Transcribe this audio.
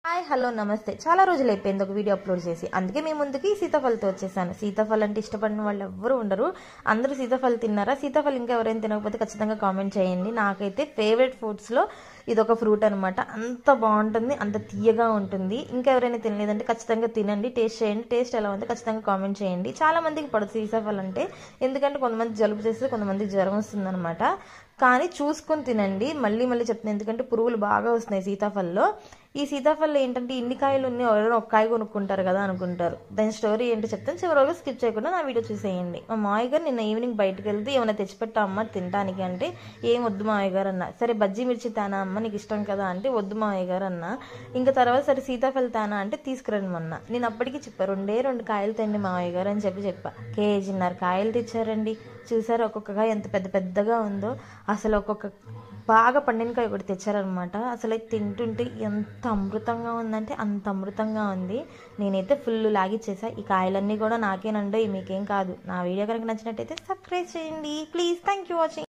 Hi hello నమస్తే. చాలా రోజులు అయిపోయింది ఒక వీడియో అప్లోడ్ చేసి. అందుకే మీ ముందుకి సీతాఫలతో వచ్చేసాను. సీతాఫలం అంటే ఇష్టపడిన వాళ్ళు ఎవ్వరూ ఉండరు. అందరూ సీతాఫలం తిన్నారా? సీతాఫలం ఇంకా ఎవరైనా తినకపోతే ఖచ్చితంగా కామెంట్ చేయండి. నాకైతే ఫేవరెట్ ఫ్రూట్స్లో ఇదొక ఫ్రూట్ అనమాట. అంత బాగుంటుంది, అంత తీయగా ఉంటుంది. ఇంకా ఎవరైనా తినలేదంటే ఖచ్చితంగా తినండి, టేస్ట్ చేయండి. టేస్ట్ ఎలా ఉందో ఖచ్చితంగా కామెంట్ చేయండి. చాలా మందికి పడదు సీతాఫలం అంటే, ఎందుకంటే కొంతమంది జలుబు చేస్తే కొంతమందికి జ్వరం వస్తుంది అనమాట. కానీ చూసుకొని తినండి. మళ్ళీ మళ్ళీ చెప్తున్నాను, ఎందుకంటే పురుగులు బాగా వస్తున్నాయి సీతాఫలంలో. ఈ సీతాఫలం ఏంటంటే ఇన్ని కాయలు ఉన్నాయి, ఎవరైనా ఒక కాయ కొనుక్కుంటారు కదా అనుకుంటారు. దాని స్టోరీ ఏంటో చెప్తాను, చివరి వరకు స్కిప్ చేయకుండా నా వీడియో చూసేయండి. మా మామయ్య గారు నిన్న ఈవినింగ్ బయటకు వెళ్తే ఏమైనా తెచ్చిపెట్టా అమ్మ తినడానికి అంటే, ఏం వద్దు మామయ్య గారు అన్న. సరే బజ్జీ మిర్చి తానా అమ్మ, నీకు ఇష్టం కదా అంటే, వద్దు మామయ్య గారు అన్న. ఇంకా తర్వాత సరే సీతాఫలం తానా అంటే, తీసుకురండి మొన్న. నేను అప్పటికి చెప్పా, రెండు కాయలు తండి మామయ్య గారు అని చెప్పా. కేజీన్నర కాయలు తెచ్చారండి. చూసారు ఒక్కొక్క కాయ ఎంత పెద్ద పెద్దగా ఉందో. అసలు ఒక్కొక్క బాగా పండిన కాయ ఒకటి తెచ్చారనమాట. అసలు అది తింటుంటే ఎంత అమృతంగా ఉందంటే అంత అమృతంగా ఉంది. నేనైతే ఫుల్ లాగిచ్చేసా. ఈ కాయలన్నీ కూడా నాకేనండి, మీకేం కాదు. నా వీడియో కనుక నచ్చినట్టయితే సబ్స్క్రైబ్ చేయండి ప్లీజ్. Thank you watching.